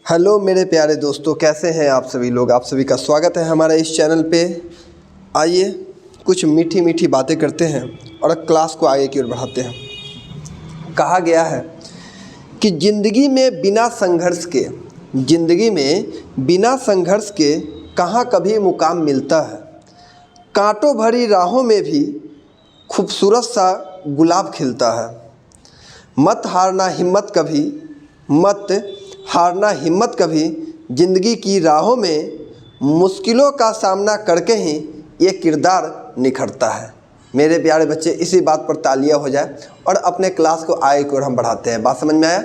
Hello मेरे प्यारे दोस्तों, कैसे हैं आप सभी लोग। आप सभी का स्वागत है हमारे इस चैनल पे। आइए कुछ मीठी मीठी बातें करते हैं और क्लास को आगे की ओर बढ़ाते हैं। कहा गया है कि ज़िंदगी में बिना संघर्ष के कहाँ कभी मुकाम मिलता है। कांटों भरी राहों में भी खूबसूरत सा गुलाब खिलता है। मत हारना हिम्मत कभी ज़िंदगी की राहों में मुश्किलों का सामना करके ही ये किरदार निखरता है। मेरे प्यारे बच्चे, इसी बात पर तालियां हो जाए और अपने क्लास को आगे की ओर हम बढ़ाते हैं। बात समझ में आया?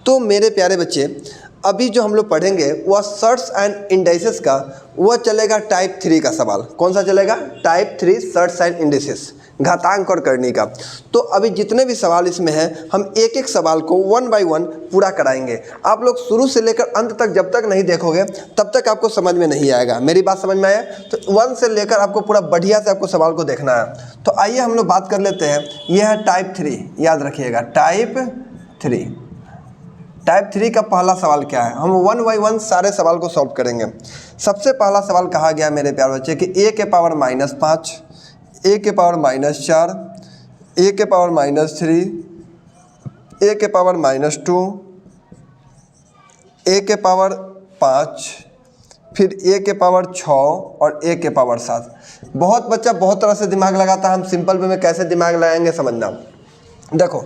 तो मेरे प्यारे बच्चे, अभी जो हम लोग पढ़ेंगे वह सर्ट्स एंड इंडाइसेस का वह चलेगा टाइप 3 का सवाल। कौन सा चलेगा? टाइप 3 सर्ट्स एंड इंडाइसेस, घातांक और करनी का। तो अभी जितने भी सवाल इसमें हैं, हम एक एक सवाल को 1 बाय 1 पूरा कराएंगे। आप लोग शुरू से लेकर अंत तक जब तक नहीं देखोगे तब तक आपको समझ में नहीं आएगा। मेरी बात समझ में आया? तो 1 से लेकर आपको पूरा बढ़िया से आपको सवाल को देखना है। तो आइए हम लोग बात कर लेते हैं। यह है टाइप 3, याद रखिएगा टाइप 3। टाइप 3 का पहला सवाल क्या है? हम 1 बाय 1 सारे सवाल को सॉल्व करेंगे। सबसे पहला सवाल कहा गया मेरे प्यारे बच्चे कि a के पावर -5, a के पावर -4, a के पावर -3, a के पावर -2, a के पावर 5, फिर a के पावर 6 और a के पावर 7। बहुत बच्चा बहुत तरह से दिमाग लगाता है। हम सिंपल वे में कैसे दिमाग लगाएंगे समझना। देखो,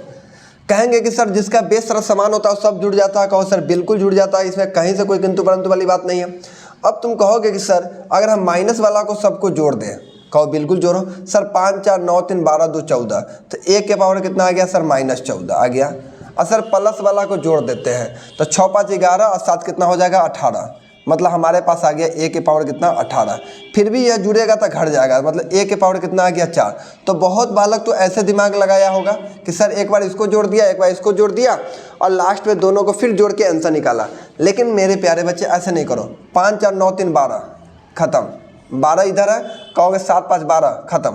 कहेंगे कि सर जिसका बेस सारा समान होता है सब जुड़ जाता है। कहो सर बिल्कुल जुड़ जाता है, इसमें कहीं से कोई किंतु परंतु वाली बात नहीं है। अब तुम कहोगे कि सर अगर हम माइनस वाला को सबको जोड़ दें, कहो बिल्कुल जोड़ो। सर 5 4 9 3 12 2 14, तो a के पावर कितना आ गया सर? -14 आ गया। और सर प्लस वाला को जोड़ देते हैं तो 6 5 11 और 7 कितना हो जाएगा? 18। मतलब हमारे पास आ गया a के पावर कितना? 18। फिर भी यह जुड़ेगा तो घट जाएगा, मतलब a के पावर कितना आ गया? 4। तो बहुत बालक तो ऐसे दिमाग लगाया होगा कि सर एक बार इसको जोड़ दिया, एक बार इसको जोड़ दिया और लास्ट में दोनों को फिर जोड़ के आंसर निकाला। लेकिन मेरे प्यारे बच्चे ऐसे नहीं करो। 5 4 9 3 12 खत्म, 12 इधर है, कहोगे 7 5 12 खत्म।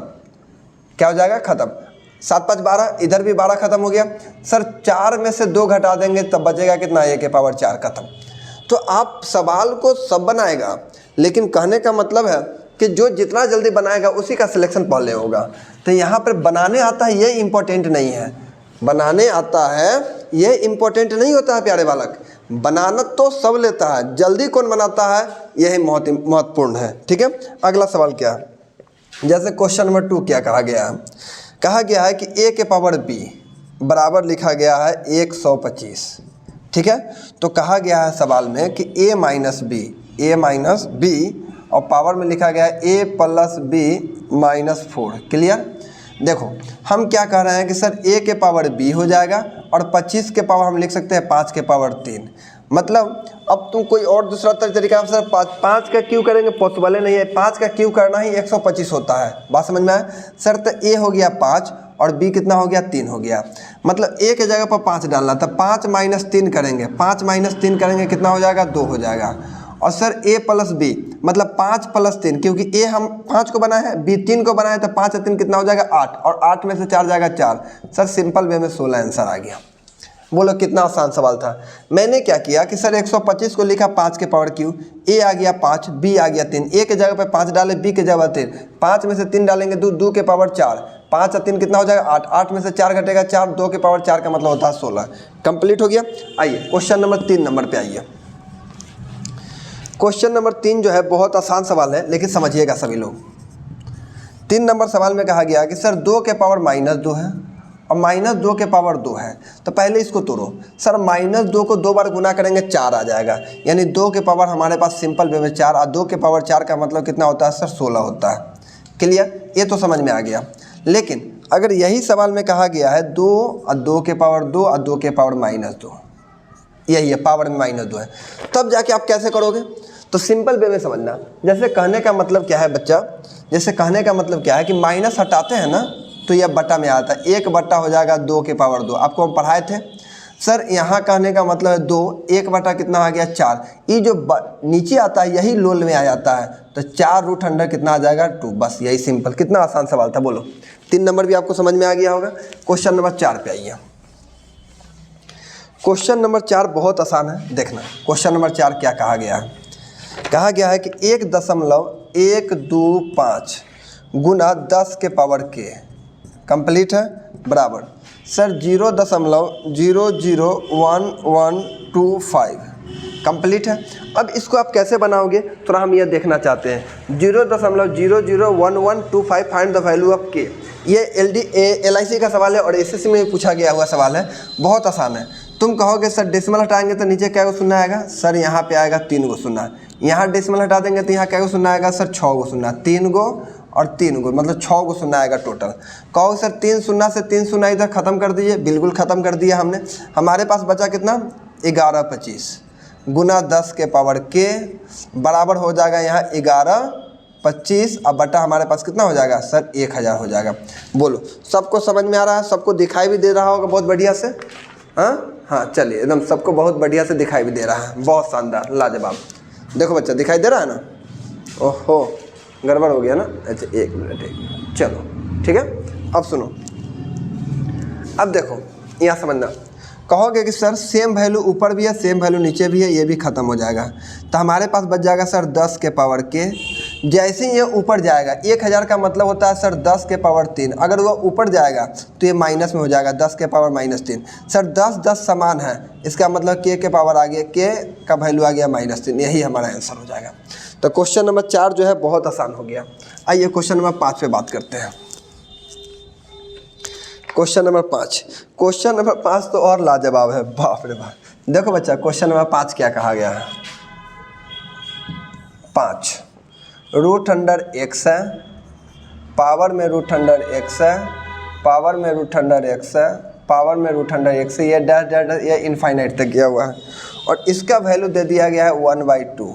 क्या हो जाएगा? खत्म। 7 5 12, इधर भी 12 खत्म हो गया। सर 4 में से 2 घटा देंगे तब बचेगा कितना? a के पावर 4 खत्म। तो आप सवाल को सब बनाएगा, लेकिन कहने का मतलब है कि जो जितना जल्दी बनाएगा उसी का सिलेक्शन पहले होगा। तो यहाँ पर बनाने आता है ये इम्पोर्टेंट नहीं है, बनाने आता है ये इम्पोर्टेंट नहीं होता है प्यारे बालक। बनाना तो सब लेता है, जल्दी कौन बनाता है यही महत्वपूर्ण है। ठीक है, अगला सवाल क्या है? जैसे क्वेश्चन नंबर 2 क्या कहा गया है? कहा गया है कि a के पावर b बराबर लिखा गया है 125। ठीक है, तो कहा गया है सवाल में कि a माइनस b और पावर में लिखा गया है a + b - 4। क्लियर? देखो हम क्या कह रहे हैं कि सर a के पावर b हो जाएगा और 25 के पावर हम लिख सकते हैं 5 के पावर 3। मतलब अब तुम कोई और दूसरा तरीका सर 5 का क्यों करेंगे? पॉसिबल नहीं है। 5 का क्यों करना ही 125 होता है। बात समझ में आया? सर तो a हो गया 5 और b कितना हो गया? 3 हो गया। मतलब a के जगह पर 5 डालना था। 5 - 3 करेंगे, 5 - 3 करेंगे कितना हो जाएगा? 2 हो जाएगा। और सर a + b मतलब 5 + 3, क्योंकि a हम 5 को बनाए हैं, b 3 को बनाए, तो 5 और 3 कितना हो जाएगा? 8, और 8 में से 4 जाएगा 4। सर सिंपल वे में 16 आंसर आ गया। बोलो कितना आसान सवाल था। मैंने क्या किया कि सर 125 को लिखा 5 के पावर क्यू, a आ गया 5, b आ गया 3। a के जगह पे 5 डाले, b के जगह 3, 5 में से 3 डालेंगे 2 के पावर 4, 5 और 3 कितना हो जाएगा? 8, 8 में से 4 घटेगा 4, 2 के पावर 4 का मतलब होता है 16। कंप्लीट हो गया। आइए क्वेश्चन नंबर 3 नंबर पे आइए। क्वेश्चन नंबर 3 जो है बहुत आसान सवाल है, लेकिन समझिएगा सभी लोग। 3 नंबर सवाल में कहा गया कि सर 2 के पावर -2 है और -2 के पावर 2 है। तो पहले इसको तोड़ो। सर -2 को 2 बार गुना करेंगे 4 आ जाएगा, यानी 2 के पावर हमारे पास सिंपल वे में 4, और 2 के पावर 4 का मतलब कितना होता है सर? 16 होता है। क्लियर? ये तो समझ में आ गया। लेकिन अगर यही सवाल में कहा गया है 2 और 2 के पावर 2 और 2 के पावर -2, यही है पावर में -2 है, तब जाके आप कैसे करोगे? तो सिंपल वे में समझना। जैसे कहने का मतलब क्या है बच्चा? जैसे कहने का मतलब क्या है कि माइनस हटाते हैं ना, तो यह बटा में आता है। 1 बटा हो जाएगा 2 के पावर 2। आपको हम पढ़ाए थे सर, यहाँ कहने का मतलब है 2, 1 बटा कितना आ गया? 4। ये जो नीचे आता है यही लोल में आ जाता है, तो 4√अंडर कितना आ जाएगा? 2। बस यही सिंपल। कितना आसान सवाल था बोलो। 3 नंबर भी आपको समझ में आ गया होगा। क्वेश्चन नंबर 4 पे आइए। क्वेश्चन नंबर 4 बहुत आसान है, देखना क्वेश्चन नंबर 4 क्या कहा गया है। कहा गया है कि 1.125 गुना 10 के पावर के कंप्लीट है बराबर सर 0.00125 कंप्लीट है। अब इसको आप कैसे बनाओगे थोड़ा हम ये देखना चाहते हैं। 0.001125 फाइंड द वैल्यू ऑफ के। ये LIC का सवाल है और SSC में पूछा गया हुआ सवाल है, बहुत आसान है। तुम कहोगे सर डेसिमल हटाएंगे तो नीचे क्या गो शून्य आएगा, सर यहाँ पे आएगा 3 गो शून्य। यहाँ डेसिमल हटा देंगे तो यहाँ क्या गो शून्य आएगा, सर 6 गो शून्य, 3 गो और 3 गो मतलब 6 गो शून्य आएगा टोटल। कहो सर 3 शून्य से 3 शून्य इधर ख़त्म कर दीजिए, बिल्कुल ख़त्म कर दिया हमने। हमारे पास बचा कितना 1125 गुना 10 के पावर के बराबर हो जाएगा यहाँ 1125 अब बटा हमारे पास कितना हो जाएगा सर 1000 हो जाएगा। बोलो सबको समझ में आ रहा है, सबको दिखाई भी दे रहा होगा बहुत बढ़िया से। हाँ चलिए एकदम सबको बहुत बढ़िया से दिखाई भी दे रहा है, बहुत शानदार लाजवाब। देखो बच्चा दिखाई दे रहा है ना, ओहो गड़बड़ हो गया ना, अच्छा 1 मिनट चलो ठीक है। अब सुनो, अब देखो यहाँ समझना। कहोगे कि सर सेम वैल्यू ऊपर भी है सेम वैल्यू नीचे भी है, ये भी ख़त्म हो जाएगा तो हमारे पास बच जाएगा सर 10 के पावर के। जैसे ही ये ऊपर जाएगा 1000 का मतलब होता है सर 10 के पावर 3, अगर वो ऊपर जाएगा तो ये माइनस में हो जाएगा 10 के पावर -3। सर 10 समान है, इसका मतलब के पावर आ गया, के का वैल्यू आ गया -3, यही हमारा आंसर हो जाएगा। तो क्वेश्चन नंबर 4 जो है बहुत आसान हो गया। आइए क्वेश्चन नंबर 5 पे बात करते हैं। क्वेश्चन नंबर 5 तो और लाजवाब है, बाप रे बाप। देखो बच्चा क्वेश्चन नंबर 5 क्या कहा गया है। 5 √x है, पावर में √x है, पावर में √x है, पावर में √x है, ये डैश डैश ये इनफाइनाइट तक गया हुआ है और इसका वैल्यू दे दिया गया है 1/2,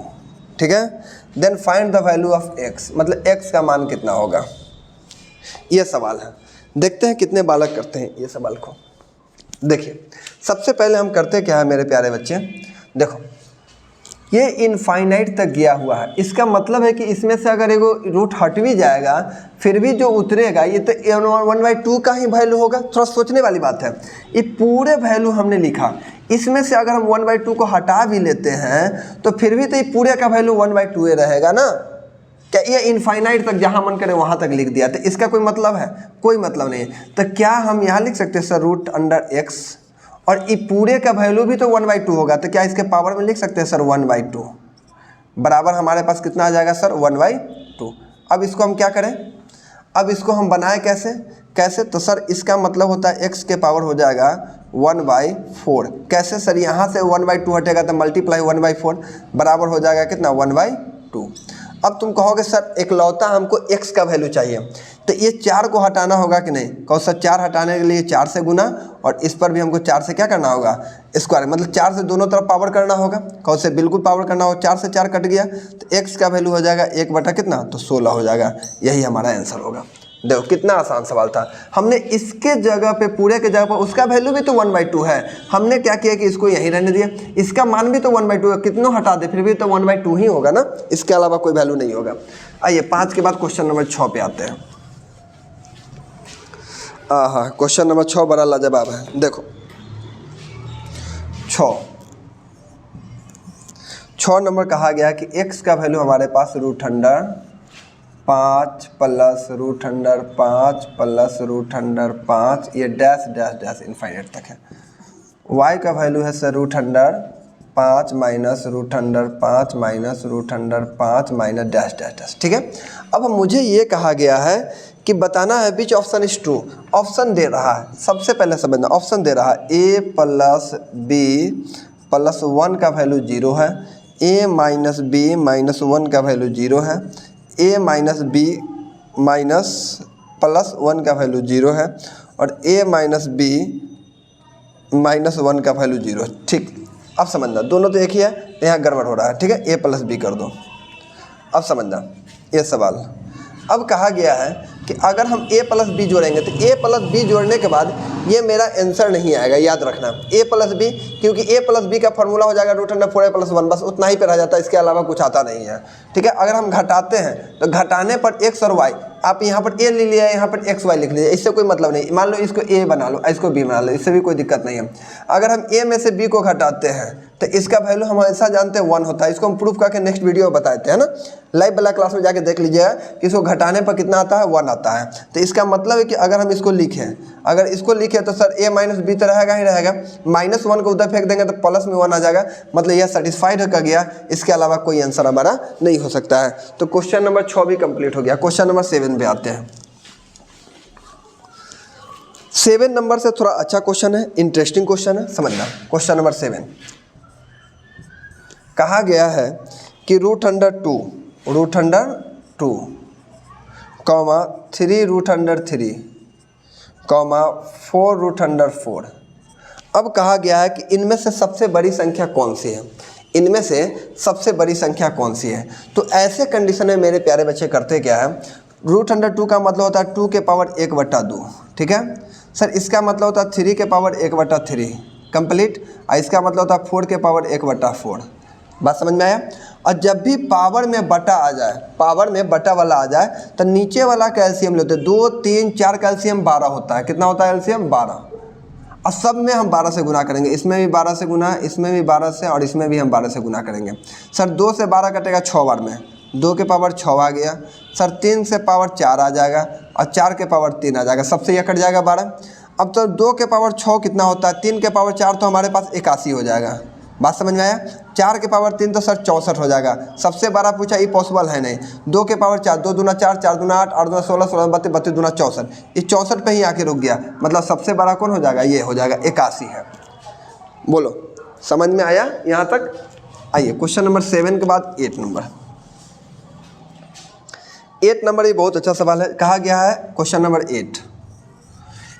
ठीक है। Then find the value of x, मतलब x का मान कितना होगा, ये सवाल है। देखते हैं कितने बालक करते हैं ये सवाल को। देखिए सबसे पहले हम करते क्या है मेरे प्यारे बच्चे, देखो ये इनफाइनाइट तक गया हुआ है, इसका मतलब है कि इसमें से अगर एगो रूट हट भी जाएगा फिर भी जो उतरेगा ये तो 1/2 का ही वैल्यू होगा। थोड़ा सोचने वाली बात है, ये पूरे वैल्यू हमने लिखा, इसमें से अगर हम 1/2 को हटा भी लेते हैं तो फिर भी तो ये पूरे का वैल्यू 1/2 रहेगा ना। क्या ये इनफाइनाइट तक जहाँ मन करे वहाँ तक लिख दिया, तो इसका कोई मतलब है, कोई मतलब नहीं है। तो क्या हम यहाँ लिख सकते हैं सर √x और ये पूरे का वैल्यू भी तो 1/2 होगा, तो क्या इसके पावर में लिख सकते हैं सर 1/2 बराबर हमारे पास कितना आ जाएगा सर 1/2। अब इसको हम क्या करें, अब इसको हम बनाए कैसे तो सर इसका मतलब होता है x के पावर हो जाएगा 1/4। कैसे सर, यहाँ से 1/2 हटेगा तो मल्टीप्लाई 1/4 बराबर हो जाएगा कितना 1/2। अब तुम कहोगे सर एकलौता हमको x का वैल्यू चाहिए, तो ये 4 को हटाना होगा कि नहीं। कहो सर 4 हटाने के लिए 4 से गुना और इस पर भी हमको 4 से क्या करना होगा स्क्वायर, मतलब 4 से दोनों तरफ पावर करना होगा। कहो से बिल्कुल पावर करना हो, 4 से 4 कट गया तो x का वैल्यू हो जाएगा 1 कितना तो 16 हो जाएगा, यही हमारा आंसर होगा। देखो कितना आसान सवाल था। हमने इसके जगह पे पूरे के जगह पर उसका वैल्यू भी तो 1/2 है, हमने क्या किया कि इसको यहीं रहने दिया, इसका मान भी तो 1/2 है, कितनों हटा दे फिर भी तो 1/2 ही होगा ना, इसके अलावा कोई वैल्यू नहीं होगा। आइए 5 के बाद क्वेश्चन नंबर 6 पे आते हैं। हाँ क्वेश्चन नंबर 6 बड़ा लाजवाब है। देखो 6 नंबर कहा गया कि x का वैल्यू हमारे पास √5 प्लस √5 प्लस √5, ये डैश डैश डैश इनफाइनाइट तक है। y का वैल्यू है sir √5 minus √5 minus √5 minus dash dash dash, ठीक है। अब मुझे ये कहा गया है कि बताना है which option is true. Option दे रहा है, सबसे पहले समझना, ऑप्शन दे रहा है a प्लस b प्लस 1 का वैल्यू 0 है, a माइनस b माइनस 1 का वैल्यू 0 है, a minus b minus plus 1 का वैल्यू 0 है और a माइनस b माइनस 1 का वैल्यू 0 है, ठीक। अब समझना दोनों तो एक ही है, यहाँ गड़बड़ हो रहा है, ठीक है। a प्लस b कर दो। अब समझना ये सवाल, अब कहा गया है कि अगर हम a प्लस बी जोड़ेंगे तो a प्लस बी जोड़ने के बाद ये मेरा आंसर नहीं आएगा, याद रखना। a प्लस बी, क्योंकि a प्लस बी का फॉर्मूला हो जाएगा √4a + 1, बस उतना ही पे रह जाता है, इसके अलावा कुछ आता नहीं है। ठीक है, अगर हम घटाते हैं तो घटाने पर x और y, आप यहाँ पर a ले लिया, यहाँ पर x y लिख लीजिए, इससे कोई मतलब नहीं। मान लो इसको a बना लो, इसको b बना लो, इससे भी कोई दिक्कत नहीं है। अगर हम a में से b को घटाते हैं तो इसका वैल्यू हम ऐसा जानते हैं 1 होता है। इसको हम प्रूफ करके नेक्स्ट वीडियो में बताते हैं ना, लाइव वाला क्लास में जाके देख लीजिएगा कि इसको घटाने पर कितना आता है, 1 आता है। तो इसका मतलब है कि अगर हम इसको लिखें, अगर इसको लिखें तो सर a माइनस बी तो रहेगा ही रहेगा, -1 को उधर फेंक देंगे तो प्लस में 1 आ जाएगा, मतलब यह सेटिस्फाइड हो गया, इसके अलावा कोई आंसर हमारा नहीं हो सकता है। तो क्वेश्चन नंबर 6 भी कंप्लीट हो गया। क्वेश्चन नंबर 7 पे आते हैं। 7 नंबर से थोड़ा अच्छा क्वेश्चन है, इंटरेस्टिंग क्वेश्चन है, समझना। क्वेश्चन नंबर 7 कहा गया है कि √2 कॉमा 3√3 कॉमा 4√4। अब कहा गया है कि इनमें से सबसे बड़ी संख्या कौन सी है, इनमें से सबसे बड़ी संख्या कौन सी है। तो ऐसे कंडीशन में मेरे प्यारे बच्चे करते क्या है, √2 का मतलब होता है 2 के पावर 1/2, ठीक है सर। इसका मतलब होता है 3 के पावर 1/3 कंप्लीट, और इसका मतलब होता है 4 के पावर 1/4। बात समझ में आया। और जब भी पावर में बटा आ जाए, पावर में बटा वाला आ जाए, तो नीचे वाला कैल्शियम लेते हैं। 2, 3, 4 कैल्शियम 12 होता है। कितना होता है कैल्शियम? 12। और सब में हम 12 से गुना करेंगे, इसमें भी 12 से गुना, इसमें भी 12 से, और इसमें भी हम 12 से गुना करेंगे। सर 2 से 12 कटेगा 6 बार में, 2 के पावर 6 आ गया। सर 3 से पावर 4 आ जाएगा, और 4 के पावर 3 आ जाएगा, सबसे यह कट जाएगा 12। अब तो 2 के पावर 6 कितना होता है, 3 के पावर 4 तो हमारे पास 81 हो जाएगा। बात समझ में आया। 4 के पावर 3 तो सर 64 हो जाएगा, सबसे बड़ा पूछा, ये पॉसिबल है नहीं। 2 के पावर 4, 2 दूना 4, 4 दूना 8, 8 दूना 16, 16 32, 32 दूना 64, इस 64 पे ही आके रुक गया। मतलब सबसे बड़ा कौन हो जाएगा, ये हो जाएगा, 81 है। बोलो समझ में आया यहाँ तक। आइए क्वेश्चन नंबर 7 के बाद 8 नंबर। 8 नंबर ये बहुत अच्छा सवाल है। कहा गया है क्वेश्चन नंबर 8,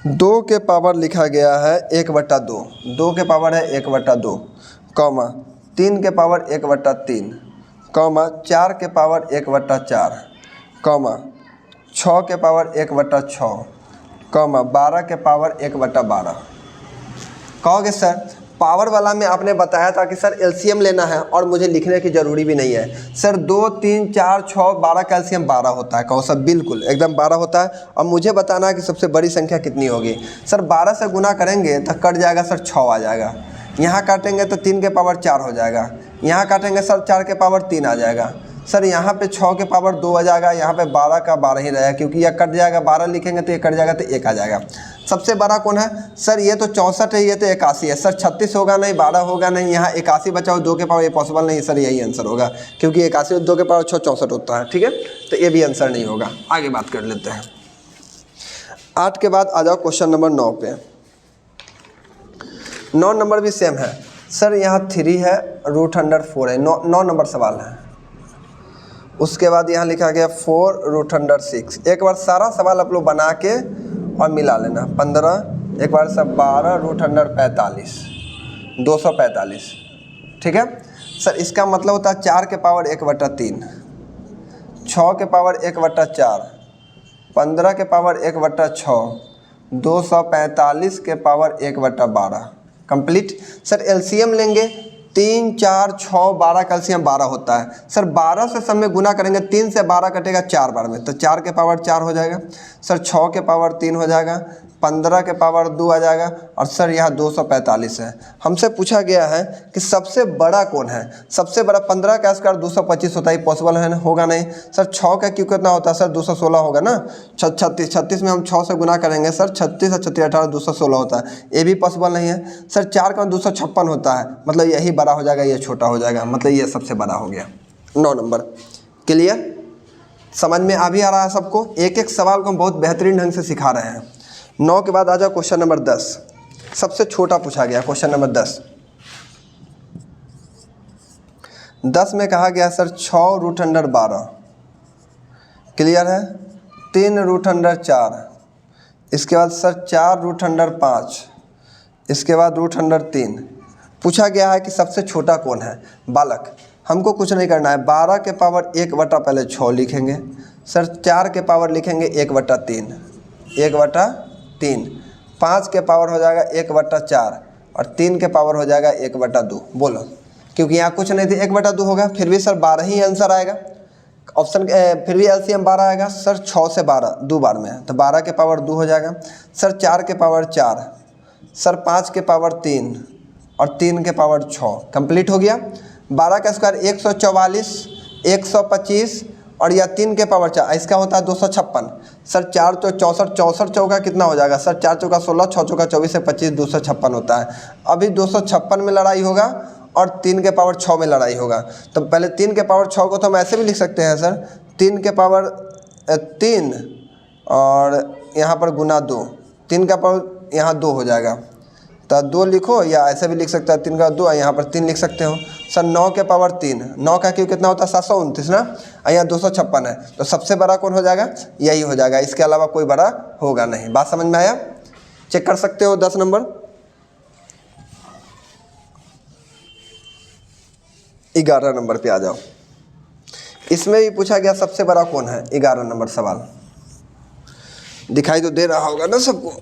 2 के पावर लिखा गया है 1/2, 2 के पावर है 1/2 कॉमा 3 के पावर 1/3 कॉमा 4 के पावर 1/4 कॉमा 6 के पावर 1/6 कॉमा 12 के पावर 1/12। कहोगे सर पावर वाला में आपने बताया था कि सर एलसीएम लेना है और मुझे लिखने की ज़रूरी भी नहीं है। सर 2, 3, 4, 6, 12 कैल्शियम 12 होता है। कहो सर बिल्कुल एकदम 12 होता है। और मुझे बताना है कि सबसे बड़ी संख्या कितनी होगी। सर 12 से गुना करेंगे तो कट जाएगा सर 6 आ जाएगा, यहाँ काटेंगे तो 3 के पावर 4 हो जाएगा, यहाँ काटेंगे सर 4 के पावर 3 आ जाएगा। सर यहाँ पे 6 के पावर 2 आ जाएगा, यहाँ पे 12 का 12 ही रहेगा, क्योंकि यह कट जाएगा, 12 लिखेंगे तो ये कट जाएगा तो 1 आ जाएगा। सबसे बड़ा कौन है सर, ये तो 64 है, ये तो 81 है। सर 36 होगा नहीं, 12 होगा नहीं, यहाँ 81 बचा हो 2 के पावर, ये पॉसिबल नहीं सर, यही आंसर होगा, क्योंकि 81 2 के पावर 6 64 होता है। ठीक है, तो ये भी आंसर नहीं होगा। आगे बात कर लेते हैं। 8 के बाद आ जाओ क्वेश्चन नंबर 9 पे। 9 नंबर भी सेम है सर, यहाँ 3 है, √4 है, 9 नंबर सवाल है। उसके बाद यहाँ लिखा गया 4√6। एक बार सारा सवाल आप लोग बना के और मिला लेना। 15, एक बार सब 12√45, 245। ठीक है सर, इसका मतलब होता है 4 के पावर 1/3, 6 के पावर 1/4, 15 के पावर 1/6, 245 के पावर 1/12 कंप्लीट। सर एलसीएम लेंगे, 3, 4, 6, 12 कैल्शियम 12 होता है। सर 12 से सब में गुना करेंगे, 3 से 12 कटेगा 4 बार में, तो 4 के पावर 4 हो जाएगा। सर 6 के पावर 3 हो जाएगा, 15 के पावर 2 आ जाएगा, और सर यहाँ 245 है। हमसे पूछा गया है कि सबसे बड़ा कौन है। सबसे बड़ा 15 का स्क्वायर 225 होता है, पॉसिबल है ना, होगा नहीं। सर 6 का क्यों कितना होता है सर, 216 होगा ना। 36 में हम 6 से गुना करेंगे सर, 36 और 36 18 216 होता है, ये भी पॉसिबल नहीं है। सर 4 का 256 होता है, मतलब यही बड़ा हो जाएगा, ये छोटा हो जाएगा, मतलब ये सबसे बड़ा हो गया। 9 नंबर क्लियर, समझ में आ भी आ रहा है सबको। एक एक सवाल को हम बहुत बेहतरीन ढंग से सिखा रहे हैं। 9 के बाद आ जाओ क्वेश्चन नंबर 10। सबसे छोटा पूछा गया क्वेश्चन नंबर 10। 10 में कहा गया सर 6√12 क्लियर है, 3√4, इसके बाद सर 4√5, इसके बाद √3। पूछा गया है कि सबसे छोटा कौन है। बालक हमको कुछ नहीं करना है, 12 के पावर 1 बटा पहले 6 लिखेंगे, सर 4 के पावर लिखेंगे 1/3, 1/3। 5 के पावर हो जाएगा 1/4 और 3 के पावर हो जाएगा 1/2। बोलो, क्योंकि यहाँ कुछ नहीं थी 1/2 होगा, फिर भी सर 12 ही आंसर आएगा ऑप्शन। फिर भी एलसीएम 12 आएगा सर। 6 से 12 2 बार में है तो 12 के पावर 2 हो जाएगा सर। 4 के पावर 4 सर, 5 के पावर 3 और 3 के पावर 6। कंप्लीट हो गया। 12 का स्क्वायर 144, 125 और या 3 के पावर 4, इसका होता है 256 सर। 4 तो 64, 64 चौका कितना हो जाएगा सर? 4 चौका 16, 6 चौका 24 से 25, 256 होता है। अभी 256 में लड़ाई होगा और 3 के पावर 6 में लड़ाई होगा। तो पहले 3 के पावर 6 को तो हम ऐसे भी लिख सकते हैं सर, 3 के पावर 3 और यहाँ पर गुना 2, 3 का पावर यहाँ 2 हो जाएगा तो 2 लिखो, या ऐसे भी लिख सकते हैं 3 का 2 और यहाँ पर 3 लिख सकते हो सर। 9 के पावर 3, 9 का क्यों कितना होता है 729 ना, यहाँ 256 है तो सबसे बड़ा कौन हो जाएगा? यही हो जाएगा, इसके अलावा कोई बड़ा होगा नहीं। बात समझ में आया? चेक कर सकते हो। 10 नंबर 11 नंबर पे आ जाओ। इसमें भी पूछा गया सबसे बड़ा कौन है। 11 नंबर सवाल दिखाई तो दे रहा होगा ना सबको?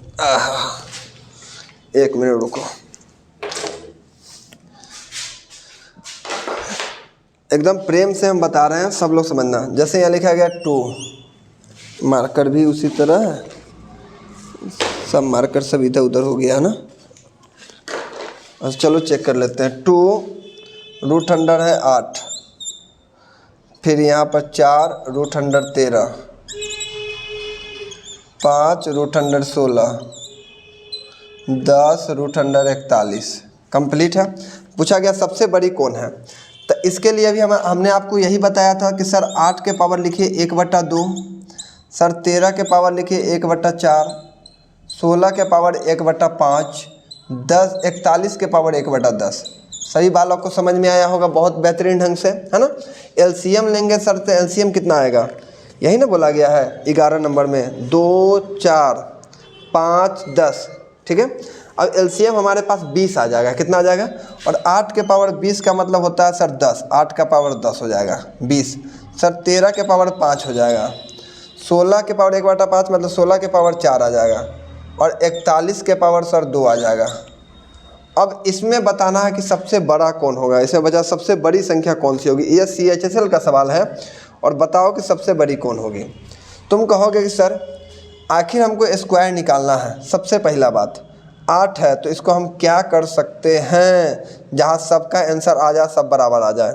एक मिनट रुको, एकदम प्रेम से हम बता रहे हैं, सब लोग समझना। जैसे यहाँ लिखा गया 2, मार्कर भी उसी तरह है, सब मार्कर सब इधर उधर हो गया है ना। अच्छा चलो चेक कर लेते हैं। 2 रूट अंडर है 8, फिर यहाँ पर 4 root under 13, 5 root under 16, 10 root under 41। Complete है। पूछा गया सबसे बड़ी कौन है, तो इसके लिए भी हमने आपको यही बताया था कि सर 8 के पावर लिखिए 1/2, सर 13 के पावर लिखिए 1/4, 16 के पावर 1/5, 41 के पावर 1/10। सभी बालों को समझ में आया होगा बहुत बेहतरीन ढंग से, है ना। एलसीएम लेंगे सर तो एलसीएम कितना आएगा, यही ना बोला गया है 11 नंबर में, 2 4 5 10, ठीक है। अब एलसीएम हमारे पास 20 आ जाएगा। कितना आ जाएगा? और 8 के पावर 20 का मतलब होता है सर 10, 8 का पावर 10 हो जाएगा 20 सर। 13 के पावर 5 हो जाएगा, 16 के पावर 1/5 मतलब 16 के पावर 4 आ जाएगा और 41 के पावर सर 2 आ जाएगा। अब इसमें बताना है कि सबसे बड़ा कौन होगा, इसमें बचा सबसे बड़ी संख्या कौन सी होगी। ये CHSL का सवाल है और बताओ कि सबसे बड़ी कौन होगी। तुम कहोगे कि सर आखिर हमको स्क्वायर निकालना है। सबसे पहला बात 8 है तो इसको हम क्या कर सकते हैं जहाँ सबका आंसर आ जाए, सब बराबर आ जाए।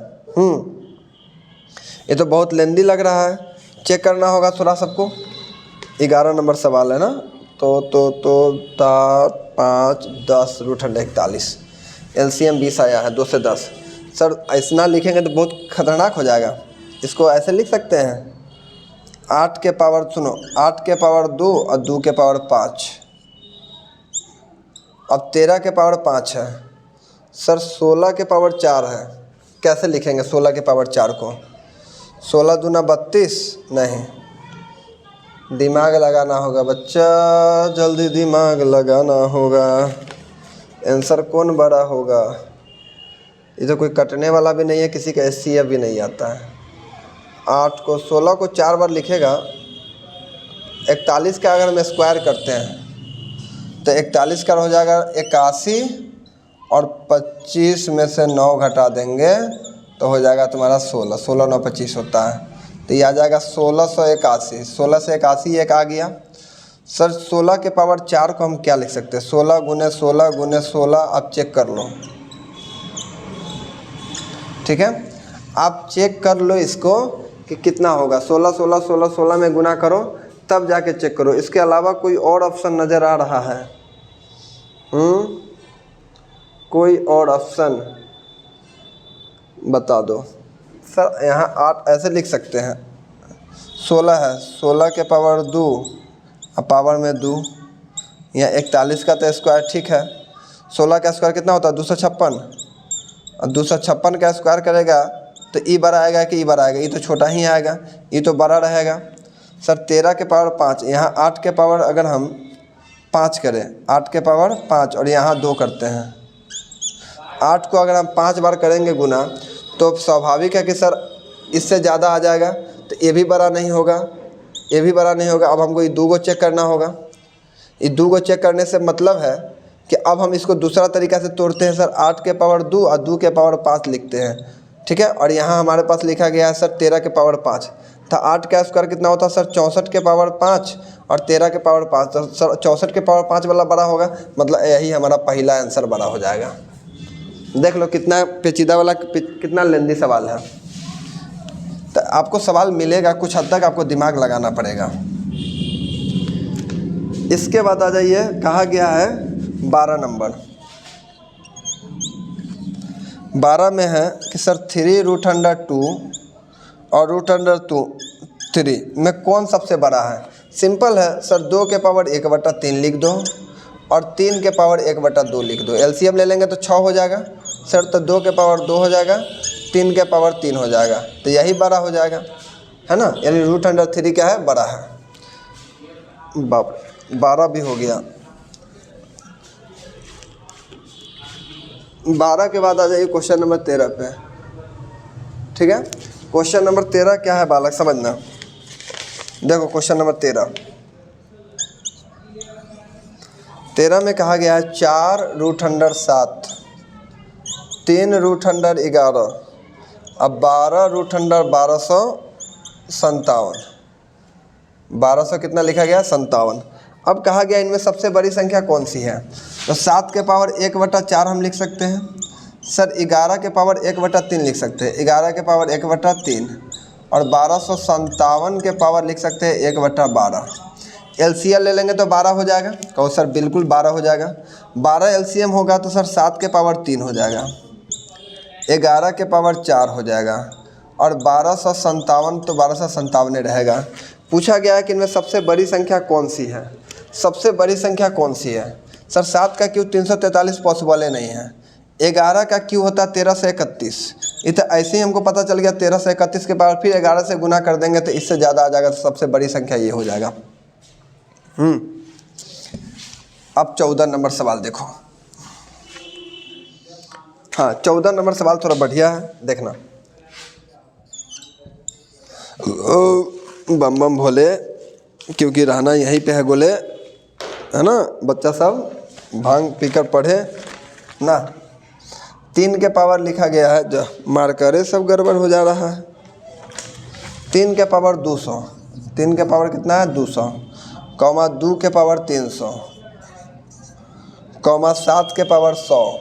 ये तो बहुत लेंदी लग रहा है, चेक करना होगा थोड़ा सबको। 11 नंबर सवाल है ना। तो 5 10 रूट अंडर 41, एलसीएम 20 आया है 2 से 10। सर ऐसा लिखेंगे तो बहुत खतरनाक हो जाएगा। इसको ऐसे लिख सकते हैं 8 के पावर, सुनो 8 के पावर 2 और 2 के पावर 5। अब 13 के पावर 5 है सर, 16 के पावर 4 है। कैसे लिखेंगे 16 के पावर 4 को? 16 दूना 32, नहीं, दिमाग लगाना होगा बच्चा, जल्दी दिमाग लगाना होगा। आंसर कौन बड़ा होगा? ये तो कोई कटने वाला भी नहीं है, किसी का SCF भी नहीं आता है। 8 को 16 को 4 बार लिखेगा। 41 का अगर हम स्क्वायर करते हैं तो 41 का हो जाएगा 81 और 25 में से 9 घटा देंगे तो हो जाएगा तुम्हारा 16। 16 9 25 होता है तो ये आ जाएगा 1681। 16 से 81 एक आ गया सर। 16 के पावर 4 को हम क्या लिख सकते हैं? 16 गुने 16 गुने 16। आप चेक कर लो, ठीक है, आप चेक कर लो इसको कि कितना होगा। 16 16 16 16 में गुना करो तब जाके चेक करो। इसके अलावा कोई और ऑप्शन नज़र आ रहा है? कोई और ऑप्शन बता दो सर। यहाँ 8 ऐसे लिख सकते हैं, 16 है, 16 के पावर 2 और पावर में 2, यहाँ 41 का तो स्क्वायर ठीक है। 16 का स्क्वायर कितना होता है? 256 और 256 का स्क्वायर करेगा तो ई बड़ा आएगा कि ई बड़ा आएगा? ई तो छोटा ही आएगा, ई तो बड़ा रहेगा सर। 13 के पावर 5, यहाँ 8 के पावर अगर हम 5 करें, 8 के पावर 5 और यहाँ 2 करते हैं। 8 को अगर हम 5 बार करेंगे गुना तो स्वाभाविक है कि सर इससे ज़्यादा आ जाएगा। तो ये भी बड़ा नहीं होगा, ये भी बड़ा नहीं होगा। अब हमको ये 2 को चेक करना होगा। ये 2 को चेक करने से मतलब है कि अब हम इसको दूसरा तरीका से तोड़ते हैं सर, 8 के पावर 2 और 2 के पावर 5 लिखते हैं, ठीक है। और यहाँ हमारे पास लिखा गया है सर 13 के पावर 5। तो 8 का स्क्वायर कितना होता है सर 64 के पावर 5 और 13 के पावर 5। तो सर 64 के पावर 5 वाला बड़ा होगा, मतलब यही हमारा पहला आंसर बड़ा हो जाएगा। देख लो कितना पेचीदा वाला, कितना लेंदी सवाल है। तो आपको सवाल मिलेगा, कुछ हद तक आपको दिमाग लगाना पड़ेगा। इसके बाद आ जाइए, कहा गया है 12 नंबर। 12 में है कि सर 3√2 और √3 में कौन सबसे बड़ा है। सिंपल है सर, 2 के पावर 1/3 लिख दो और 3 के पावर 1/2 लिख दो। एलसीएम ले लेंगे तो 6 हो जाएगा सर, तो 2 के पावर 2 हो जाएगा, 3 के पावर 3 हो जाएगा, तो यही बड़ा हो जाएगा, है ना। यानी √3 क्या है, बड़ा है। 12 भी हो गया। 12 के बाद आ जाइए क्वेश्चन नंबर 13 पे, ठीक है। क्वेश्चन नंबर 13 क्या है बालक, समझना। देखो क्वेश्चन नंबर 13 में कहा गया है 4√7, 3√11 अब 12√1257, 1200 कितना लिखा गया 57। अब कहा गया इनमें सबसे बड़ी संख्या कौन सी है। तो 7 के पावर 1/4 हम लिख सकते हैं सर, 11 के पावर 1/3 लिख सकते हैं, 11 के पावर 1/3 और 1257 के पावर लिख सकते हैं 1/12। एलसीएम ले लेंगे तो 12 हो जाएगा। कहो सर बिल्कुल 12 हो जाएगा। 12 एलसीएम होगा तो सर 7 के पावर 3 हो जाएगा, 11 के पावर 4 हो जाएगा और 1257 तो 1257 रहेगा। पूछा गया है कि इनमें सबसे बड़ी संख्या कौन सी है। सबसे बड़ी संख्या कौन सी है सर, 7 का क्यूब 343 पॉसिबल ही नहीं है। 11 का क्यूब होता है 13 से 31, ये तो ऐसे ही हमको पता चल गया 13 से 31 के पावर फिर 11 से गुना कर देंगे तो इससे ज़्यादा आ जाएगा, तो सबसे बड़ी संख्या ये हो जाएगा। अब 14 नंबर सवाल देखो। हाँ 14 नंबर सवाल थोड़ा बढ़िया है, देखना। बम बम भोले, क्योंकि रहना यहीं पे है गोले, है ना। बच्चा सब भांग पीकर पढ़े ना। 3 के पावर लिखा गया है, जो मार्करे सब गड़बड़ हो जा रहा है। 3 के पावर 200, 3 के पावर कितना है 200, कॉमा 2 के पावर 300, कॉमा 7 के पावर 100।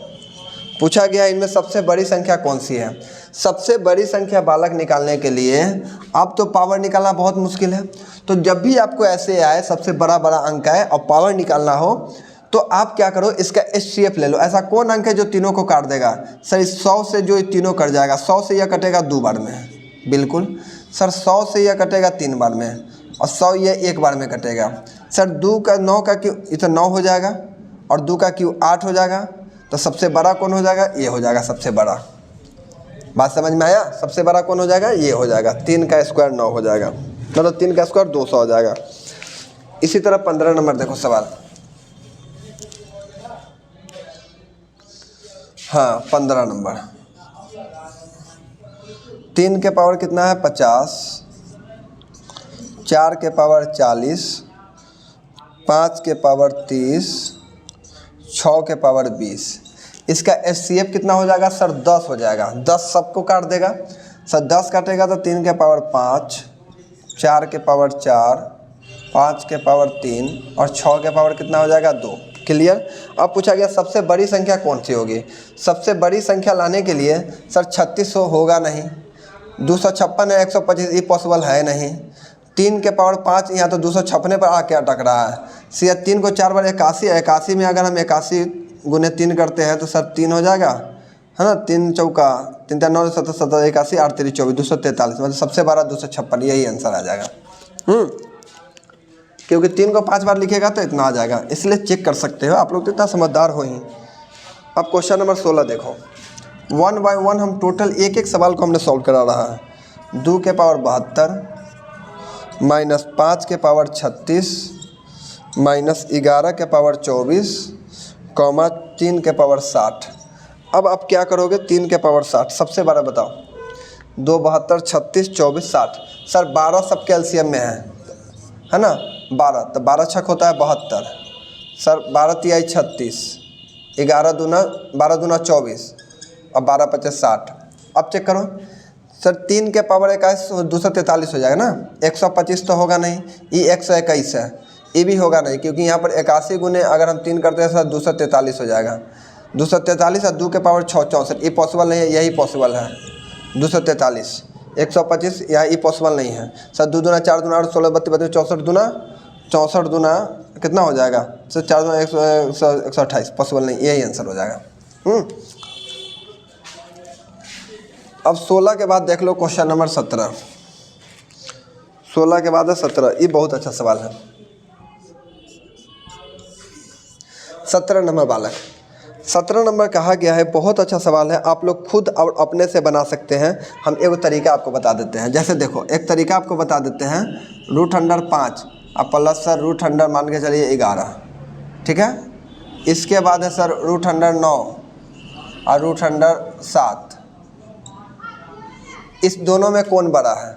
पूछा गया इनमें सबसे बड़ी संख्या कौन सी है। सबसे बड़ी संख्या बालक निकालने के लिए अब तो पावर निकालना बहुत मुश्किल है। तो जब भी आपको ऐसे आए सबसे बड़ा अंक है और पावर निकालना हो, तो आप क्या करो, इसका HCF ले लो। ऐसा कौन अंक है जो तीनों को काट देगा सर, इस 100 से जो तीनों कट जाएगा, 100 से यह कटेगा 2 बार में, बिल्कुल सर 100 से यह कटेगा 3 बार में और 100 ये 1 बार में कटेगा सर। 2 का 9 का क्यों, ये तो 9 हो जाएगा और 2 का क्यों 8 हो जाएगा। तो सबसे बड़ा कौन हो जाएगा, ये हो जाएगा सबसे बड़ा। बात समझ में आया, सबसे बड़ा कौन हो जाएगा, ये हो जाएगा। 3 का स्क्वायर 9 हो जाएगा, मतलब 3 का स्क्वायर 200 हो जाएगा। इसी तरह 15 नंबर देखो सवाल। हाँ 15 नंबर, 3 के पावर कितना है 50, 4 के पावर 40, 5 के पावर 30, 6 के पावर 20। इसका HCF कितना हो जाएगा सर, 10 हो जाएगा। 10 सबको काट देगा सर, 10 काटेगा तो 3 के पावर 5, 4 के पावर 4, 5 के पावर 3 और 6 के पावर कितना हो जाएगा 2। क्लियर। अब पूछा गया सबसे बड़ी संख्या कौन सी होगी। सबसे बड़ी संख्या लाने के लिए सर 3600 होगा नहीं, 256 है, 125 ये पॉसिबल है नहीं। 3 के पावर 5 यहाँ तो 256 पर आके अटक रहा है। सीधा 3 को 4 बार 81, 81 में अगर हम 81 गुने 3 करते हैं तो सर 3 हो जाएगा, है ना। 3 चौका 3 3 9 7 7 81 8 3 24 243, मतलब सबसे बड़ा 256, यही आंसर आ जाएगा। क्योंकि 3 को 5 बार लिखेगा तो इतना आ जाएगा, इसलिए चेक कर सकते हो आप लोग, तो इतना समझदार हो ही। अब क्वेश्चन नंबर 16 देखो। 1 बाय 1 हम टोटल एक एक सवाल को हमने सॉल्व करा रहा है। 2 के पावर 72 माइनस 5 के पावर 36 माइनस 11 के पावर 24 कॉमा 3 के पावर 60। अब आप क्या करोगे, 3 के पावर 60 सबसे बड़ा बताओ। 2 72 36 24 60। सर 12 सब कैल्शियम में है ना, 12 तो 12 छक होता है 72। सर 12 तिहाई 36, 11 दूना 12 दूना 24 और 12 पचास 60। अब चेक करो सर 3 के पावर 21 243 हो जाएगा ना, 125 तो होगा नहीं, ये 121 है, ये भी होगा नहीं क्योंकि यहाँ पर 81 गुने अगर हम 3 करते हैं सर 243 हो जाएगा। 243 और 2 के पावर 6 64, ये पॉसिबल नहीं है, यही पॉसिबल है 243। 125 यहाँ ये पॉसिबल नहीं है सर। 2 दूना 4 दूना 8 16 32 32 64 दूना कितना हो जाएगा सर, 4 दूना 128, पॉसिबल नहीं, यही आंसर हो जाएगा। अब 16 के बाद देख लो क्वेश्चन नंबर 17। 16 के बाद है 17, ये बहुत अच्छा सवाल है। 17 नंबर बालक, 17 नंबर कहा गया है, बहुत अच्छा सवाल है, आप लोग खुद और अपने से बना सकते हैं। हम एक तरीका आपको बता देते हैं। जैसे देखो एक तरीका आपको बता देते हैं, √5 अब प्लस सर √100 मान के चलिए 11, ठीक है। इसके बाद है सर √9 और √7। इस दोनों में कौन बड़ा है?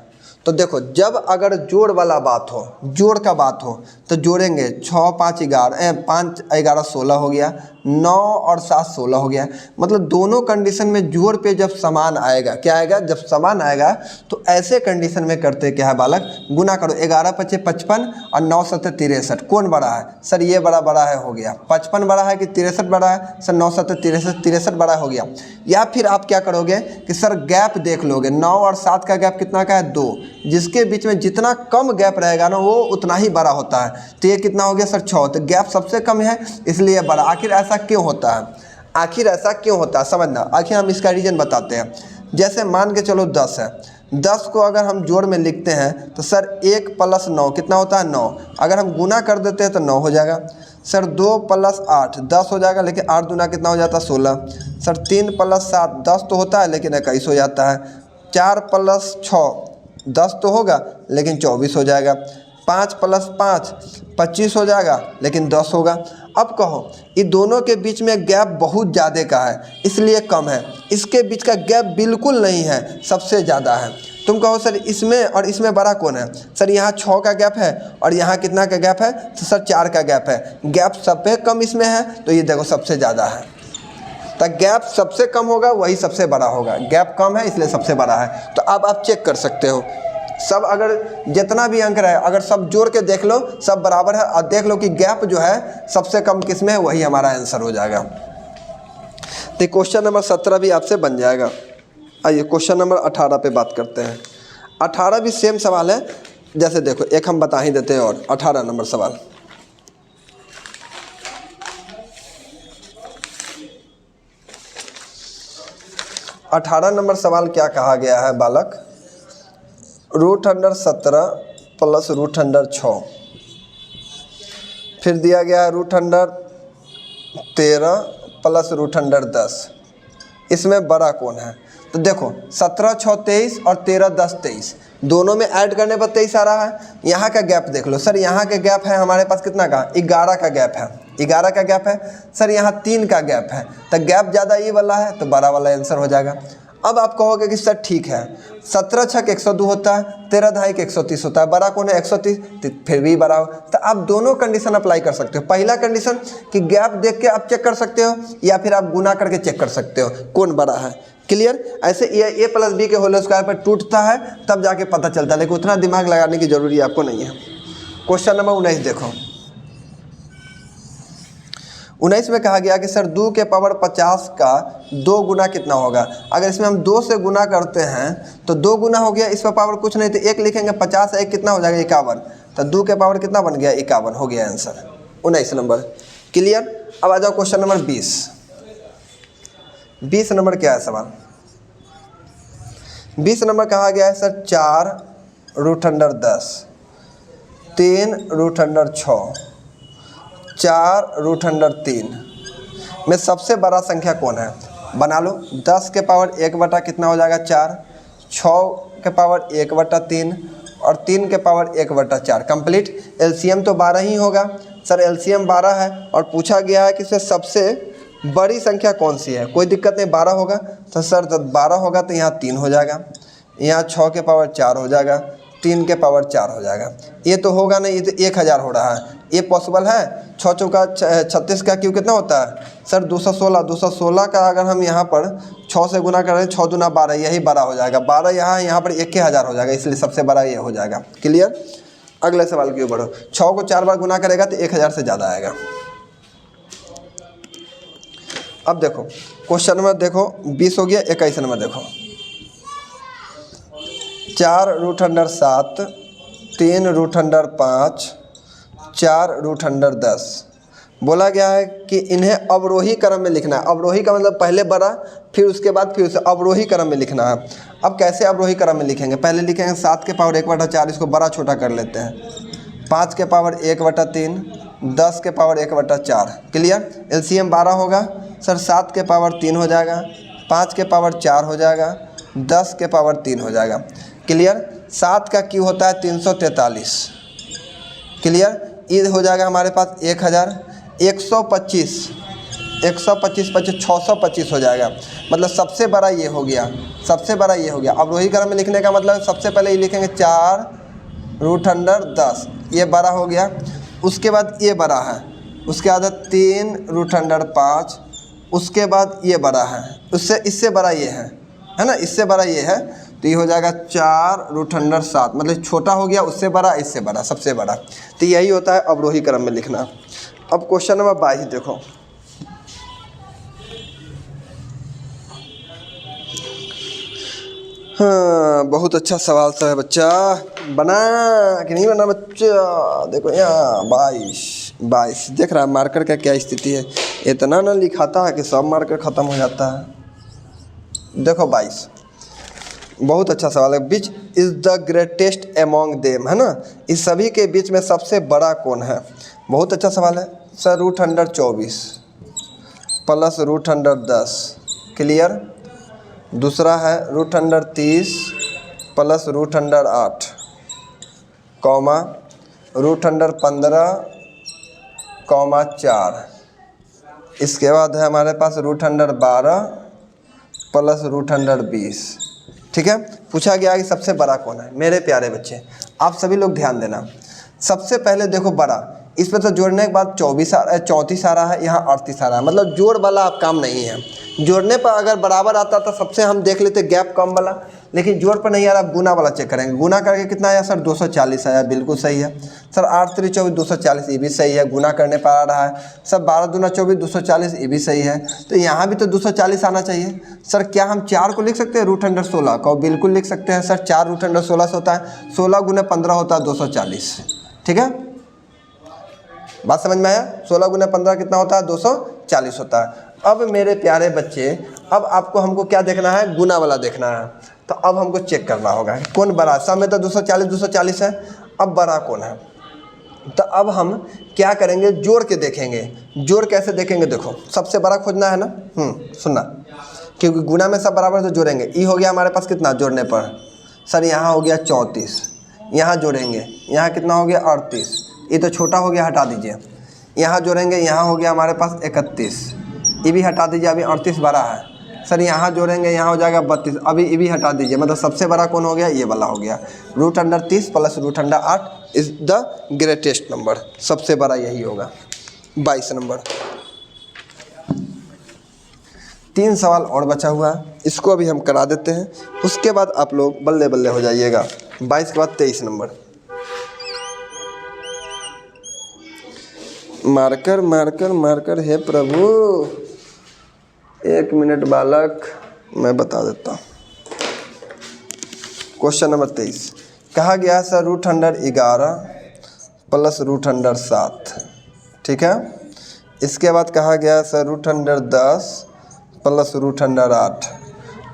तो देखो जब अगर जोड़ वाला बात हो, जोड़ का बात हो तो जोड़ेंगे 6 5 11 5 11 16 हो गया, 9 और 7 16 हो गया। मतलब दोनों कंडीशन में जोड़ पे जब समान आएगा, क्या आएगा? जब समान आएगा तो ऐसे कंडीशन में करते क्या है बालक, गुना करो। 11 5 55 और 9 7 63। कौन बड़ा है? सर ये बड़ा है, हो गया। 55 बड़ा है कि 63 बड़ा है? सर 9 7 63 बड़ा हो गया। या फिर आप क्या करोगे कि सर गैप देख लोगे, 9 और 7 का गैप कितना का है? 2। जिसके बीच में जितना कम गैप रहेगा ना वो उतना ही बड़ा होता है। तो ये कितना हो गया सर? 6। तो गैप सबसे कम है इसलिए बड़ा। आखिर ऐसा क्यों होता है? आखिर ऐसा क्यों होता है समझना। आखिर हम इसका रीजन बताते हैं। जैसे मान के चलो 10 है, 10 को अगर हम जोड़ में लिखते हैं तो सर 1 + 9 कितना होता है? 9। अगर हम गुना कर देते हैं तो 9 हो जाएगा। सर 2 + 8 10 हो जाएगा, लेकिन 8 दूना कितना हो जाता है? 16। सर 3 + 7 10 तो होता है लेकिन 21 हो जाता है। 4 + 6 10 तो होगा लेकिन 24 हो जाएगा। 5 + 5 25 हो जाएगा लेकिन 10 होगा। अब कहो ये दोनों के बीच में गैप बहुत ज़्यादा का है इसलिए कम है, इसके बीच का गैप बिल्कुल नहीं है, सबसे ज़्यादा है। तुम कहो सर इसमें और इसमें बड़ा कौन है? सर यहाँ 6 का गैप है और यहाँ कितना का गैप है? तो सर 4 का गैप है। गैप सब पे कम इसमें है तो ये देखो सबसे ज़्यादा है। तो गैप सबसे कम होगा वही सबसे बड़ा होगा। गैप कम है इसलिए सबसे बड़ा है। तो अब आप चेक कर सकते हो सब, अगर जितना भी अंक रहे अगर सब जोड़ के देख लो सब बराबर है और देख लो कि गैप जो है सबसे कम किस में है, वही हमारा आंसर हो जाएगा। तो क्वेश्चन नंबर 17 भी आपसे बन जाएगा। आइए क्वेश्चन नंबर 18 पे बात करते हैं। 18 भी सेम सवाल है। जैसे देखो एक हम बता ही देते हैं और 18 नंबर सवाल। अठारह नंबर सवाल क्या कहा गया है बालक? √17 + √6, फिर दिया गया है √13 + √10। इसमें बड़ा कौन है? तो देखो 17 6 23 और 13 10 23 दोनों में ऐड करने पर 23 आ रहा है। यहाँ का गैप देख लो। सर यहाँ का गैप है हमारे पास कितना का? 11 का गैप है। 11 का गैप है। सर यहाँ 3 का गैप है तो गैप ज़्यादा ये वाला है तो बड़ा वाला आंसर हो जाएगा। अब आप कहोगे कि सर ठीक है 17 6 102 होता है, 13 2 130 होता है, बड़ा कौन है? 130, तो फिर भी बड़ा हो। तो आप दोनों कंडीशन अप्लाई कर सकते हो। पहला कंडीशन कि गैप देख के आप चेक कर सकते हो या फिर आप गुना करके चेक कर सकते हो कौन बड़ा है। क्लियर? ऐसे a + b के होल स्क्वायर पर टूटता है तब जाके पता चलता है, लेकिन उतना दिमाग लगाने की जरूरी आपको नहीं है। क्वेश्चन नंबर 19 देखो। 19 में कहा गया कि सर 2 के पावर 50 का 2 गुना कितना होगा? अगर इसमें हम 2 से गुना करते हैं तो 2 गुना हो गया, इस पर पावर कुछ नहीं तो 1 लिखेंगे। 50 1 कितना हो जाएगा? 51। तो 2 के पावर कितना बन गया? 51 हो गया आंसर 19 नंबर। क्लियर? अब आ जाओ क्वेश्चन नंबर 20। 20 नंबर क्या है सवाल? 20 नंबर कहा गया है सर 4 √10, 3 √6, 4 √3 में सबसे बड़ा संख्या कौन है? बना लो। 10 के पावर 1 कितना हो जाएगा? 4, 6 के पावर 1/3 और 3 के पावर 1/4 कंप्लीट। एलसीएम तो 12 ही होगा। सर एलसीएम 12 है और पूछा गया है कि इसमें सबसे बड़ी संख्या कौन सी है? कोई दिक्कत नहीं, 12 होगा। तो सर जब 12 होगा तो यहाँ 3 हो जाएगा। यहाँ 6 के पावर 4 हो जाएगा, 3 के पावर 4 हो जाएगा। ये तो होगा नहीं, ये तो 1000 हो रहा है। ये पॉसिबल है? 6 चौका 36 का क्यू कितना होता है सर? 216। 216 का अगर हम यहाँ पर 6 से गुना करें, 6 दूना 12, यही 12 हो जाएगा। 12 यहाँ पर 1000 हो जाएगा, इसलिए सबसे बड़ा ये हो जाएगा। क्लियर? अगले सवाल की ओर बढ़ो। 6 को 4 बार गुना करेगा तो 1000 से ज़्यादा आएगा। अब देखो क्वेश्चन नंबर देखो 20 हो गया। 21 नंबर देखो, 4√7, 3√5, 4√10 बोला गया है कि इन्हें अवरोही क्रम में लिखना है। अवरोही का मतलब पहले बड़ा, फिर उसके बाद फिर उसे अवरोही क्रम में लिखना है। अब कैसे अवरोही क्रम में लिखेंगे? पहले लिखेंगे 7 के पावर 1/4, इसको बड़ा छोटा कर लेते हैं। 5 के पावर 1/3, 10 के पावर 1/4। क्लियर? एलसीएम 12 होगा सर। 7 के पावर 3 हो जाएगा, 5 के पावर 4 हो जाएगा, 10 के पावर 3 हो जाएगा। क्लियर? 7 का क्यू होता है 343। क्लियर? ये हो जाएगा हमारे पास 1000, 125, 125 25 625 हो जाएगा। मतलब सबसे बड़ा ये हो गया, सबसे बड़ा ये हो गया। अवरोही क्रम में लिखने का मतलब सबसे पहले ये लिखेंगे 4√10, ये बड़ा हो गया। उसके बाद ये बड़ा है, उसके बाद 3√5, उसके बाद ये बड़ा है, उससे इससे बड़ा ये है ना, इससे बड़ा ये है। तो ये हो जाएगा 4√7, मतलब छोटा हो गया, उससे बड़ा, इससे बड़ा, सबसे बड़ा। तो यही होता है अवरोही क्रम में लिखना। अब क्वेश्चन नंबर 22 देखो, हाँ बहुत अच्छा सवाल सा है बच्चा। बना कि नहीं बना बच्चा? देखो यहाँ 22 देख रहा है मार्कर का क्या स्थिति है। इतना ना लिखाता है कि सब मार्कर ख़त्म हो जाता है। देखो 22 बहुत अच्छा सवाल है। Which is the greatest among them, है ना? इस सभी के बीच में सबसे बड़ा कौन है? बहुत अच्छा सवाल है सर। √24 प्लस √10। क्लियर? दूसरा है √30 प्लस √8, कॉमा √15, कॉमा 4। इसके बाद है हमारे पास √12 प्लस √20। ठीक है? पूछा गया कि सबसे बड़ा कौन है। मेरे प्यारे बच्चे आप सभी लोग ध्यान देना। सबसे पहले देखो बड़ा, इस पर तो जोड़ने के बाद 34 आ रहा है, यहाँ 38 आ रहा है। मतलब जोड़ वाला अब काम नहीं है। जोड़ने पर अगर बराबर आता तो सबसे हम देख लेते गैप कम वाला, लेकिन जोड़ पर नहीं आ रहा। गुना वाला चेक करेंगे। गुना करके कितना आया सर? 240 आया, बिल्कुल सही है सर। 8 3 24 240, ये भी सही है। गुना करने पर आ रहा है सर। 12 दूना 24 240, ये भी सही है। तो यहाँ भी तो 240 आना चाहिए सर। क्या हम 4 को लिख सकते हैं √16 को? बिल्कुल लिख सकते हैं सर। 4 √16 से होता है 16 गुना 15 होता है 240। ठीक है, बात समझ में आया? 16 गुना 15 कितना होता है? 240 होता है। अब मेरे प्यारे बच्चे, अब आपको हमको क्या देखना है? गुना वाला देखना है। तो अब हमको चेक करना होगा कौन बड़ा। सब में तो 240 है, अब बड़ा कौन है? तो अब हम क्या करेंगे? जोड़ के देखेंगे। जोड़ कैसे देखेंगे? देखो सबसे बड़ा खोजना है ना। सुनना, क्योंकि गुना में सब बराबर तो जोड़ेंगे। ई हो गया हमारे पास कितना जोड़ने पर सर? यहाँ हो गया 34, यहाँ जोड़ेंगे, यहाँ कितना हो गया? 38। ये तो छोटा हो गया, हटा दीजिए। यहाँ जोड़ेंगे, यहाँ हो गया हमारे पास 31, ये भी हटा दीजिए। अभी 38 बड़ा है सर। यहाँ जोड़ेंगे, यहाँ हो जाएगा 32, अभी ये भी हटा दीजिए। मतलब सबसे बड़ा कौन हो गया? ये वाला हो गया। √30 plus √8 is the greatest number. सबसे बड़ा यही होगा। 22 नंबर। 3 सवाल और बचा हुआ है, इसको अभी हम करा देते हैं। उसके बाद आप लोग बल्ले बल्ले हो जाइएगा। 22 के बाद 23 नंबर। मार्कर मार्कर मार्कर, हे प्रभु। 1 मिनट बालक, मैं बता देता हूँ। क्वेश्चन नंबर 23 कहा गया सर √11 प्लस √7। ठीक है? इसके बाद कहा गया सर √10 प्लस √8,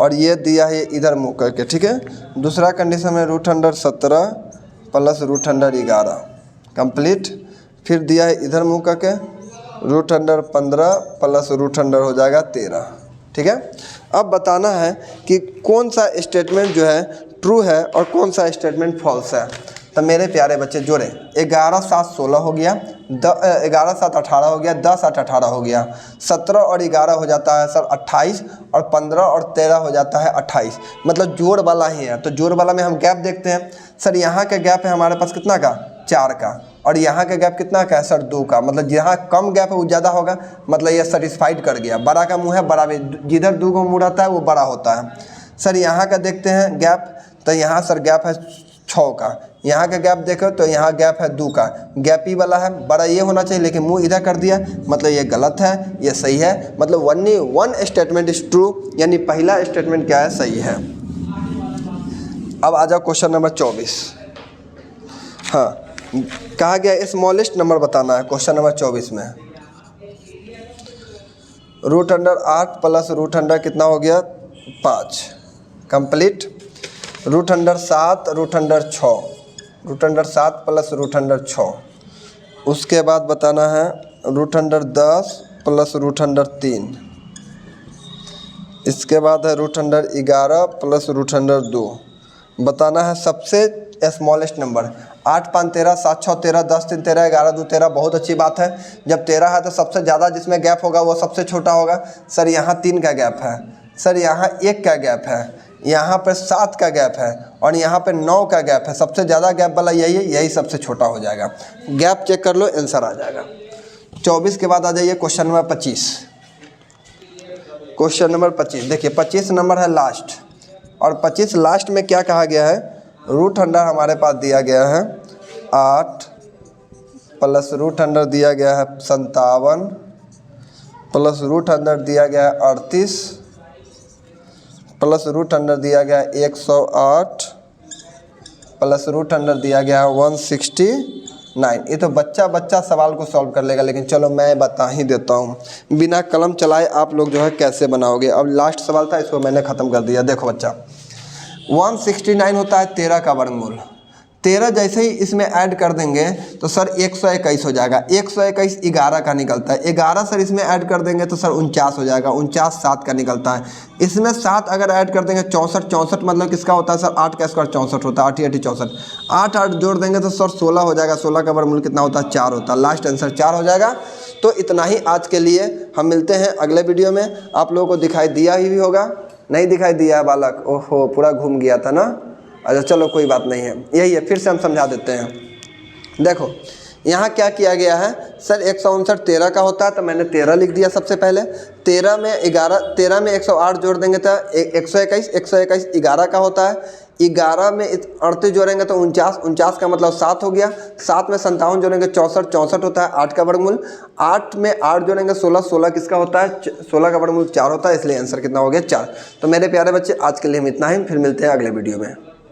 और ये दिया है इधर मुँह करके। ठीक है? दूसरा कंडीशन में √17 प्लस √11 कंप्लीट। फिर दिया है इधर मुँह करके √15 प्लस √100 हो जाएगा 13। ठीक है? अब बताना है कि कौन सा स्टेटमेंट जो है ट्रू है और कौन सा स्टेटमेंट फॉल्स है। तो मेरे प्यारे बच्चे जोड़े, 11 7 16 हो गया, 11 7 18 हो गया, 10 8 18 हो गया, 17 और 11 हो जाता है सर 28, और 15 और 13 हो जाता है 28। मतलब जोड़ वाला ही है। तो जोड़ वाला में हम गैप देखते हैं सर, यहाँ का गैप है हमारे पास कितना का, 4 का, और यहाँ का गैप कितना का है सर, 2 का। मतलब जहाँ कम गैप है वो ज़्यादा होगा, मतलब ये सेटिस्फाइड कर गया। बड़ा का मुँह है, बड़ा भी जिधर 2 को मुँह रहता है वो बड़ा होता है। सर यहाँ का देखते हैं गैप, तो यहाँ सर गैप है 6 का। यहाँ का गैप देखो तो यहाँ गैप है 2 का, गैप ही वाला है, बड़ा ये होना चाहिए, लेकिन मुंह इधर कर दिया, मतलब ये गलत है, ये सही है। मतलब only one statement is true, यानी पहला स्टेटमेंट क्या है, सही है। अब आ जाओ क्वेश्चन नंबर 24। हाँ, कहा गया स्मॉलेस्ट नंबर बताना है क्वेश्चन नंबर 24 में। √8 प्लस √, कितना हो गया, 5 कंप्लीट। √7 √6, √7 प्लस √6। उसके बाद बताना है √10 प्लस √3। इसके बाद है √11 प्लस √2। बताना है सबसे स्मॉलेस्ट नंबर। 8 5 13, 7 6 13, 10 3 13, 11 2 13। बहुत अच्छी बात है, जब 13 है तो सबसे ज़्यादा जिसमें गैप होगा वो सबसे छोटा होगा। सर यहाँ 3 का गैप है, सर यहाँ 1 का गैप है, यहाँ पर 7 का गैप है, और यहाँ पे 9 का गैप है। सबसे ज़्यादा गैप वाला यही है, यही सबसे छोटा हो जाएगा। गैप चेक कर लो, आंसर आ जाएगा। 24 के बाद आ जाइए क्वेश्चन नंबर 25। क्वेश्चन नंबर 25 देखिए, 25 नंबर है लास्ट, और 25 लास्ट में क्या कहा गया है, √100 हमारे पास दिया गया है 8 प्लस √100 दिया गया है 57 प्लस √100 दिया गया है 38 प्लस √100 दिया गया है 108 प्लस √100 दिया गया है 169। ये तो बच्चा सवाल को सॉल्व कर लेगा, लेकिन चलो मैं बता ही देता हूँ, बिना कलम चलाए आप लोग जो है कैसे बनाओगे। अब लास्ट सवाल था, इसको मैंने ख़त्म कर दिया। देखो बच्चा, 169 होता है 13 का वर्गमूल। 13 जैसे ही इसमें ऐड कर देंगे तो सर 121 हो जाएगा। 121 11 का निकलता है। 11 सर इसमें ऐड कर देंगे तो सर 49 हो जाएगा। 49 7 का निकलता है। इसमें 7 अगर ऐड कर देंगे 64, 64 मतलब किसका होता है सर, 8 का स्क्वायर 64 होता है। 8 8 64, 8 8 जोड़ देंगे तो सर 16 हो जाएगा। 16 का वर्गमूल कितना होता है, 4 होता है। लास्ट आंसर 4 हो जाएगा। तो इतना ही आज के लिए, हम मिलते हैं अगले वीडियो में। आप लोगों को दिखाई दिया ही होगा, नहीं दिखाई दिया है बालक, ओहो पूरा घूम गया था ना। अच्छा चलो कोई बात नहीं है, यही है, फिर से हम समझा देते हैं। देखो यहाँ क्या किया गया है सर, 159 13 का होता है तो मैंने 13 लिख दिया सबसे पहले। 13 में 108 जोड़ देंगे तो 121, 121 11 का होता है। 11 में 38 जोड़ेंगे तो 49, 49 का मतलब 7 हो गया। 7 में 57 जोड़ेंगे 64, 64 होता है। 8 का वर्गमूल, 8 में 8 जोड़ेंगे 16, 16 किसका होता है, 16 का वर्गमूल 4 होता है। इसलिए आंसर कितना हो गया, 4। तो मेरे प्यारे बच्चे आज के लिए हम इतना ही, फिर मिलते हैं अगले वीडियो में।